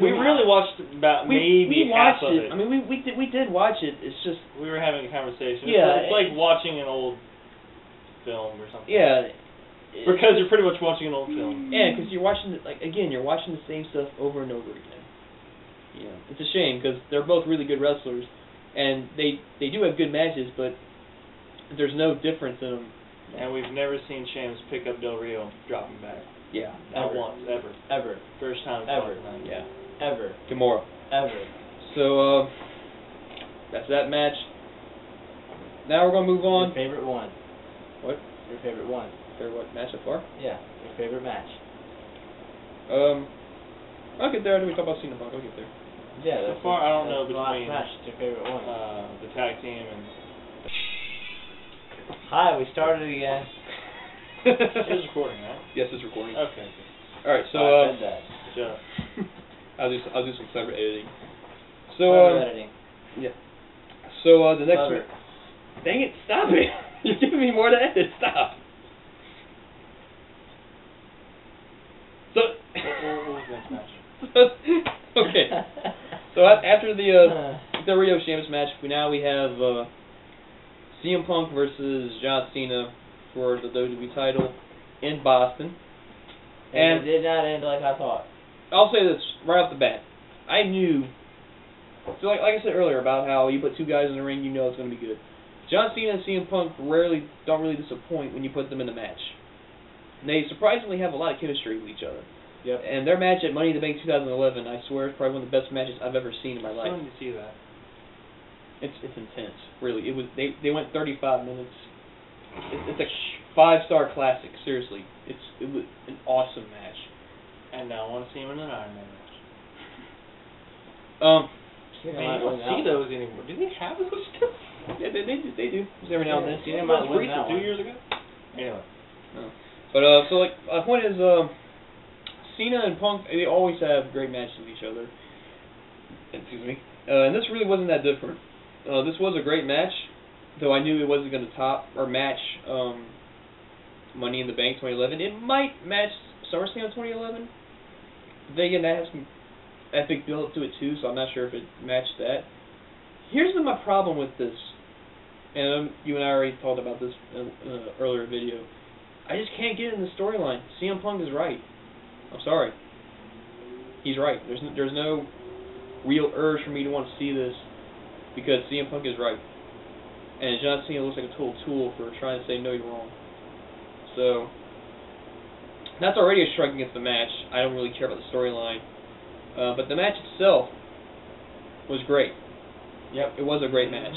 We really watched about maybe half of it. I mean, we did watch it. It's just we were having a conversation. Yeah, it's like watching an old film or something. Yeah. Because you're pretty much watching an old film. Yeah, because you're watching you're watching the same stuff over and over again. You know, it's a shame because they're both really good wrestlers, and they do have good matches, but there's no difference in them. And we've never seen Sheamus pick up Del Rio and drop him back. Yeah. Not once, ever. Ever. First time Ever. Yeah. Ever. Kimura. Ever. So, that's that match. Now we're going to move on. Your favorite one. What? Your favorite one. Favorite what? Match so far? Yeah. Your favorite match. I'll get there. We talk about Cena Punk. I'll get there. Yeah. So far, I don't know the last between match. It's your favorite one. The tag team and... Hi, we started again. It's recording, right? Yes, it's recording. Okay. All right, so I said that. Shut up. I'll do some clever editing. So Clever editing. Yeah. So the next Clever. one. Dang it! Stop it! You're giving me more to edit. Stop. So. What was the next match? Okay. So after the Rio Sheamus match, we have CM Punk versus John Cena for the WWE title in Boston. And it did not end like I thought. I'll say this right off the bat. I knew, so like I said earlier about how you put two guys in the ring, you know it's going to be good. John Cena and CM Punk don't really disappoint when you put them in the match. They surprisingly have a lot of chemistry with each other. Yep. And their match at Money in the Bank 2011, I swear, is probably one of the best matches I've ever seen in my life. It's fun to see that. It's intense, really. It was they went 35 minutes. It's a 5-star classic. Seriously, it was an awesome match. And now I want to see him in an Iron Man match. Cena Man, might you don't win see that those anymore. Do they have those still? Yeah, they do. Just every now and then. Cena might win Recent, that 2 one. years ago? Anyway. No. But so like my point is, Cena and Punk, they always have great matches with each other. Excuse me. And this really wasn't that different. This was a great match, though I knew it wasn't going to top or match Money in the Bank 2011. It might match SummerSlam 2011. They again, that has some epic build up to it too, so I'm not sure if it matched that. Here's my problem with this, and you and I already talked about this in an earlier video. I just can't get in the storyline. CM Punk is right. I'm sorry. He's right. There's no real urge for me to want to see this because CM Punk is right. And John Cena looks like a total tool for trying to say, no, you're wrong. So, that's already a strike against the match. I don't really care about the storyline. But the match itself was great. Yep, it was a great match.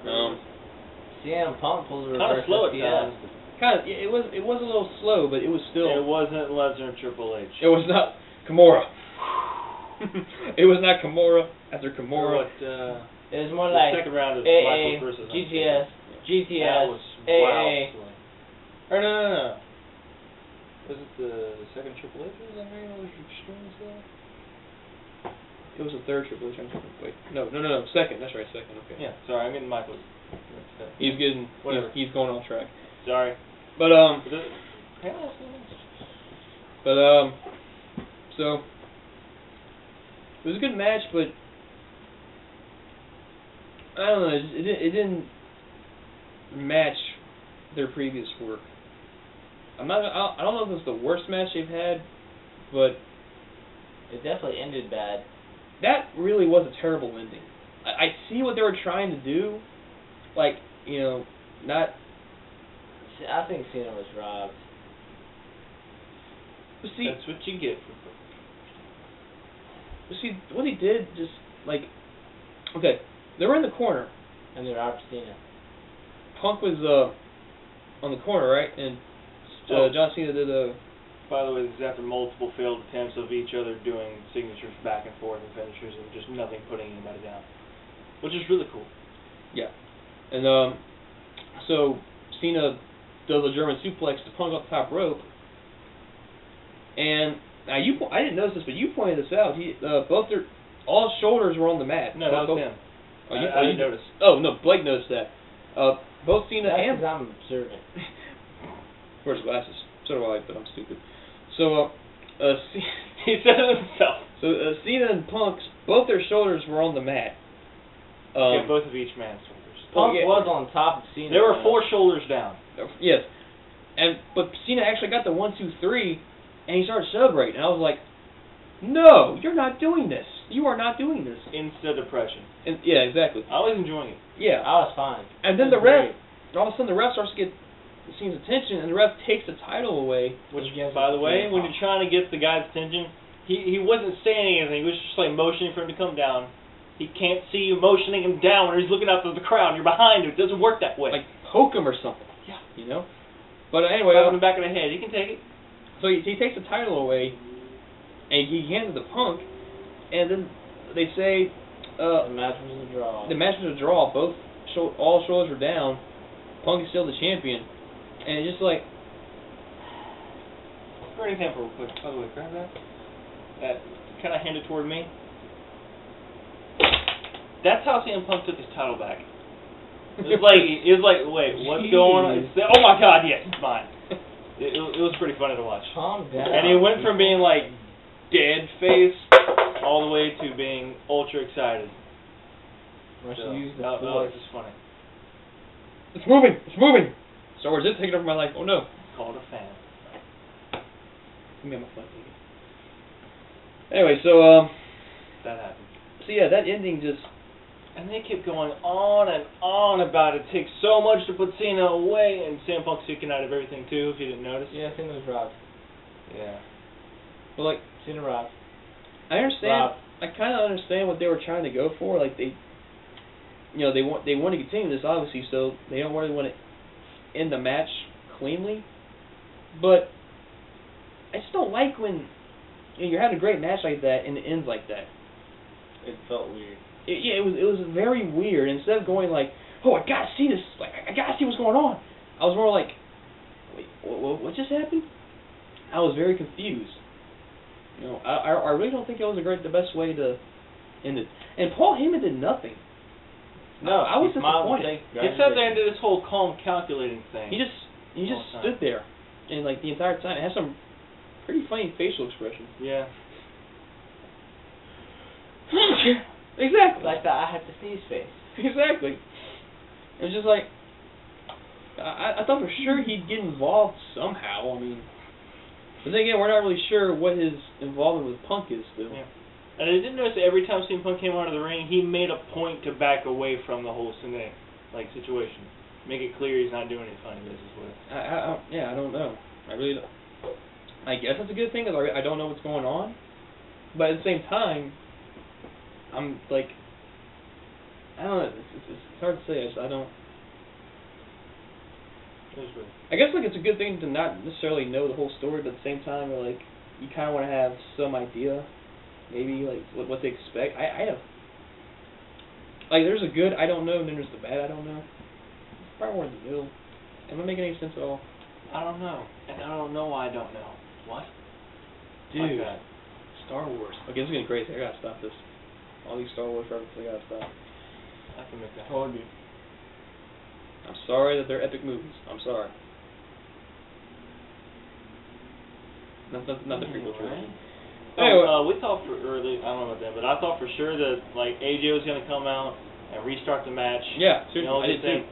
CM Punk pulled a Kind of reverse slow at SPS. times. It was a little slow, but it was still. It wasn't Lesnar and Triple H. It was not Kimura. It was not Kimura after Kimura. It was more like second round of AA, Michaels versus GTS, GTS, that was AA. wow. Or no. Was it the second Triple H? Was that very extreme stuff? It was the third Triple H. Wait, no. Second. That's right, second. Okay. Yeah. Sorry, I mean Michaels. He's getting. Whatever. He's going off track. Sorry. But so it was a good match, but I don't know. It didn't match their previous work. I don't know if it's the worst match they've had, but it definitely ended bad. That really was a terrible ending. I see what they were trying to do, like not. I think Cena was robbed. But see, that's what you get for. But see, what he did just okay, they were in the corner. And they robbed Cena. Punk was on the corner, right? And John Cena did a. By the way, this is after multiple failed attempts of each other doing signatures back and forth and finishers and just nothing putting anybody down, which is really cool. Yeah, and so Cena does a German suplex to Punk off the top rope, and now I didn't notice this, but you pointed this out. All his shoulders were on the mat. No, that was him. I didn't notice. Oh no, Blake noticed that. Both Cena and I'm observant. Where's glasses? So do I, but I'm stupid. So he said it himself. So Cena and Punk's, both their shoulders were on the mat. Yeah, both of each man's shoulders. Punk was on top of Cena. There were 4 shoulders down. Yes. But Cena actually got the 1, 2, 3, and he started celebrating. And I was like, no, you're not doing this. You are not doing this. Instant depression. And, yeah, exactly. I was enjoying it. Yeah. I was fine. And then the ref, all of a sudden the ref starts to get Cena's attention, and the ref takes the title away. Which, by the way, when you're trying to get the guy's attention, he wasn't saying anything. He was just like motioning for him to come down. He can't see you motioning him down when he's looking up at the crowd. You're behind him. It doesn't work that way. Like, poke him or something. Yeah. You know? But anyway, in the back of the head. He can take it. So he takes the title away, and he hands it to Punk, and then they say the match was a draw. The match was a draw. All shoulders were down. Punk is still the champion, and it's just like. For an example, real quick. By the way, grab that. That kind of hand it toward me. That's how CM Punk took his title back. It was like, wait, what's going on? Oh my God, yes, it's mine. It was pretty funny to watch. Calm down. And he went from being like dead face all the way to being ultra excited. So, that was just funny. It's moving! It's moving! Star Wars is taking over my life. Oh no. It's called a fan. Give me my phone. Anyway, so that happened. So yeah, that ending just. And they kept going on and on about it. It takes so much to put Cena away, and CM Punk's kicking out of everything too, if you didn't notice. Yeah, Cena was robbed. Yeah. Well, like, Cena robbed. I understand. Robbed. I kind of understand what they were trying to go for. Like they want to continue this obviously, so they don't really want to end the match cleanly. But I just don't like when you're having a great match like that and it ends like that. It felt weird. It was very weird. Instead of going like, oh, I gotta see this, like I gotta see what's going on, I was more like, wait, what just happened? I was very confused. You know, I really don't think it was the best way to end it. And Paul Heyman did nothing. No, I was disappointed. He sat there and did this whole calm, calculating thing. He just stood there, and like the entire time, it had some pretty funny facial expressions. Yeah. Exactly. Like that I had to see his face. Exactly. It was just like, I thought for sure he'd get involved somehow. I mean, but then again, we're not really sure what his involvement with Punk is still. Yeah. And I did notice that every time CM Punk came out of the ring, he made a point to back away from the whole situation. Make it clear he's not doing any funny business with it. I don't know. I really don't. I guess that's a good thing, because I don't know what's going on. But at the same time, I'm like, I don't know. It's hard to say. I don't. It was weird. I guess like it's a good thing to not necessarily know the whole story, but at the same time, like you kind of want to have some idea, maybe like what they expect. I have like there's a good I don't know, and then there's the bad I don't know. It's probably more in the middle. Am I making any sense at all? I don't know, and I don't know why I don't know. What? Dude, like Star Wars. Okay, this is getting crazy. I gotta stop this. All these Star Wars references, I gotta stop. I can make that. Told you. I'm sorry that they're epic movies. I'm sorry. Not the prequel trilogy. Anyway, we thought I don't know about that, but I thought for sure that like AJ was gonna come out and restart the match. Yeah, you know, I did too.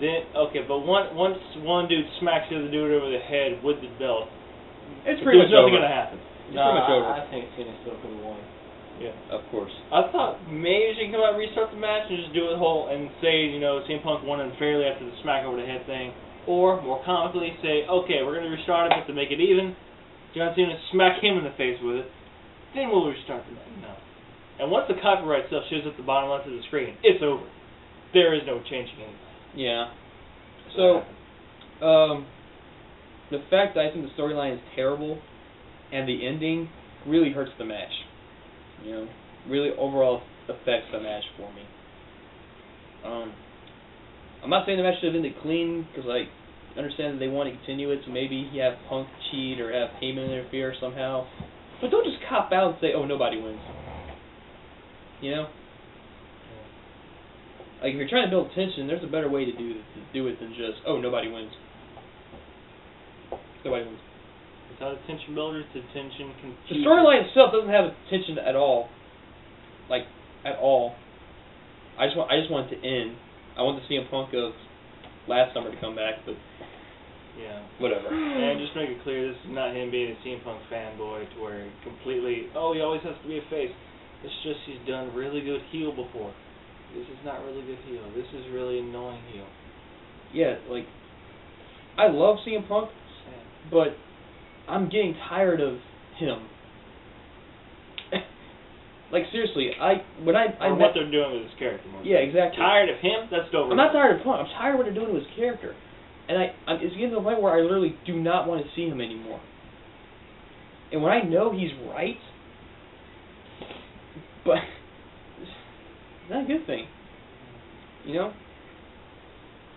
Then but once one dude smacks the other dude over the head with the belt, it's pretty much nothing over. gonna happen. It's pretty much over. I think Cena still could have won. Yeah, of course. I thought maybe she could come out and restart the match and just do it whole and say, CM Punk won unfairly after the smack over the head thing, or more comically say, okay, we're gonna restart it to make it even. John Cena smack him in the face with it, then we'll restart the match. No. And once the copyright stuff shows at the bottom left of the screen, it's over. There is no changing anything. Yeah. So, the fact that I think the storyline is terrible and the ending really hurts the match. You know, really overall affects the match for me. I'm not saying the match should have ended clean, because I understand that they want to continue it, so maybe you have Punk cheat or have Heyman interfere somehow. But don't just cop out and say, oh, nobody wins. You know? Like, if you're trying to build tension, there's a better way to do it than just, oh, nobody wins. Nobody wins. It's not a tension builder, it's a tension The confuser. storyline itself doesn't have tension at all. Like, at all. I just want it to end. I want the CM Punk of last summer to come back, but Yeah. whatever. And just make it clear, this is not him being a CM Punk fanboy to where he completely, oh, he always has to be a face. It's just he's done really good heel before. This is not really good heel. This is really annoying heel. Yeah, like, I love CM Punk, but I'm getting tired of him. Like, seriously, what they're doing with his character. Yeah, exactly. Tired of him? That's Dover. I'm not tired of Punk. I'm tired of what they're doing with his character. And it's getting to the point where I literally do not want to see him anymore. And when I know he's right, but it's not a good thing. You know?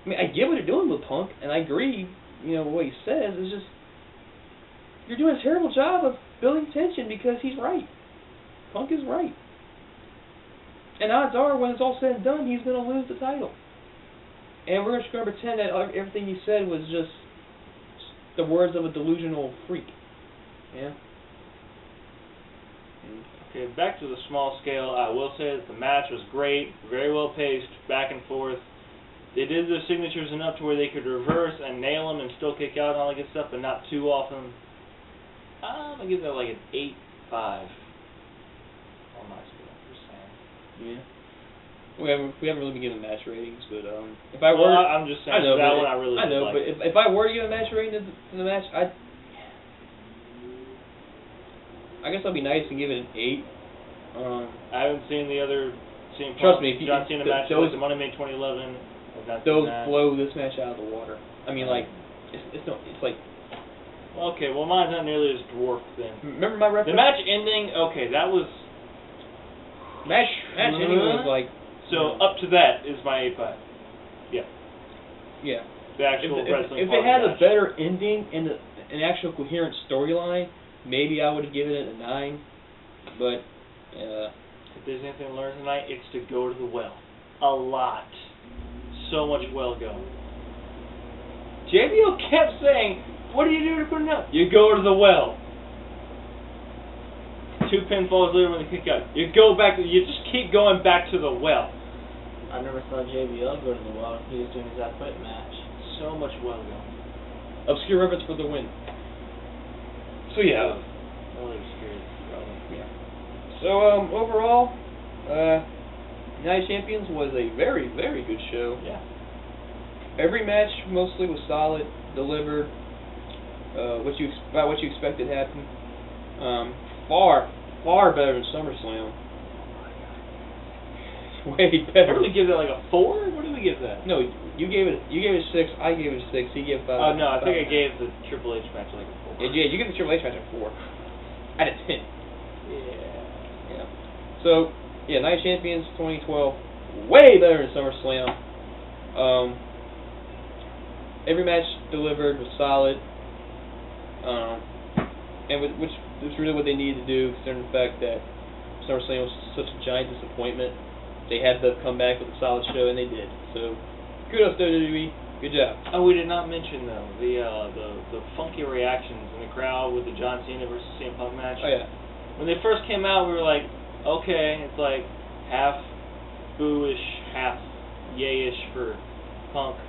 I mean, I get what they're doing with Punk, and I agree, you know, what he says. It's just, you're doing a terrible job of building tension because he's right. Punk is right. And odds are, when it's all said and done, he's going to lose the title. And we're just going to pretend that everything he said was just the words of a delusional freak. Yeah? Okay, back to the small scale. I will say that the match was great, very well paced, back and forth. They did their signatures enough to where they could reverse and nail them and still kick out and all that good stuff, but not too often. I'm going to give that like an 8.5 on my scale, just saying. Yeah. We haven't really been given match ratings, but if I were, I'm just saying, I know, that one I really did like. But if I were to give a match rating to the match, I guess I'd be nice and give it an 8. I haven't seen the other Trust me, if you, John Cena matches those, like the Monday Night 2011. Those blow this match out of the water. I mean, like, it's like. Okay, well mine's not nearly as dwarfed then. Remember my reference? The match ending, okay, that was. Match ending was like. So up to that is my 8.5. Yeah. Yeah. The actual wrestling. If it had a better ending and an actual coherent storyline, maybe I would have given it a 9. But if there's anything to learn tonight, it's to go to the well. A lot. So much well going. JBL kept saying, "What do you do to put it out? You go to the well." 2 pinfalls later when they kick out, you just keep going back to the well. I never saw JBL go to the well. He was doing his I Quit match. So much well going. Obscure reference for the win. So yeah. Really obscure. Yeah. So overall, Night of Champions was a very, very good show. Yeah. Every match mostly was solid, delivered. What you expected happened. Far better than SummerSlam. Way better. What did we give that, like a 4? What did we give that? No, you gave it 6. I gave it a 6. He gave 5. Oh no, I think I gave the Triple H match like a 4. Yeah, you gave the Triple H match a 4. Out of 10. Yeah. So yeah, Night of Champions 2012, way better than SummerSlam. Every match delivered was solid. And which was really what they needed to do, considering the fact that SummerSlam was such a giant disappointment. They had to come back with a solid show, and they did. So, kudos to WWE. Good job. Oh, we did not mention though the funky reactions in the crowd with the John Cena versus CM Punk match. Oh yeah. When they first came out, we were like, okay, it's like half boo-ish, half yay-ish for Punk,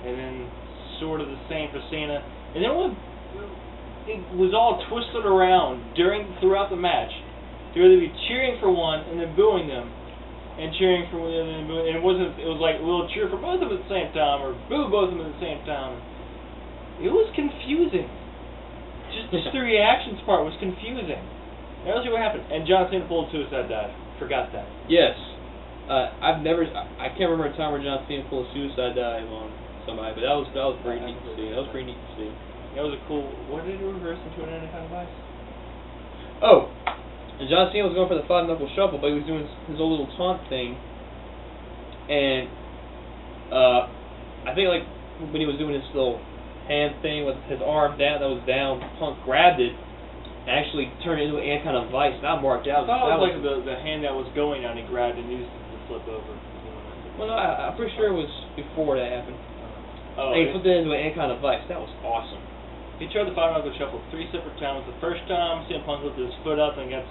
and then sort of the same for Cena. And then when it was all twisted around throughout the match. They would be cheering for one and then booing them, and cheering for one and then booing. And it was like we'll cheer for both of them at the same time or boo both of them at the same time. It was confusing. Just the reactions part was confusing. That was what happened. And John Cena pulled suicide dive. Forgot that. Yes. I can't remember a time where John Cena pulled a suicide dive on somebody, but that was pretty neat to see. That was pretty neat to see. That was a cool. What did it reverse into an Anaconda Vice? Oh, and John Cena was going for the 5-knuckle shuffle, but he was doing his old little taunt thing, and I think like when he was doing his little hand thing with his arm that was down, Punk grabbed it and actually turned it into an Anaconda Vice. Not marked out. I thought it was like the hand that was going down. He grabbed and used it to flip over. Well, no, I'm pretty sure it was before that happened. Oh, and he flipped it into an Anaconda Vice. That was awesome. He tried the five knuckle shuffle 3 separate times. The first time, CM Punk lifted his foot up and got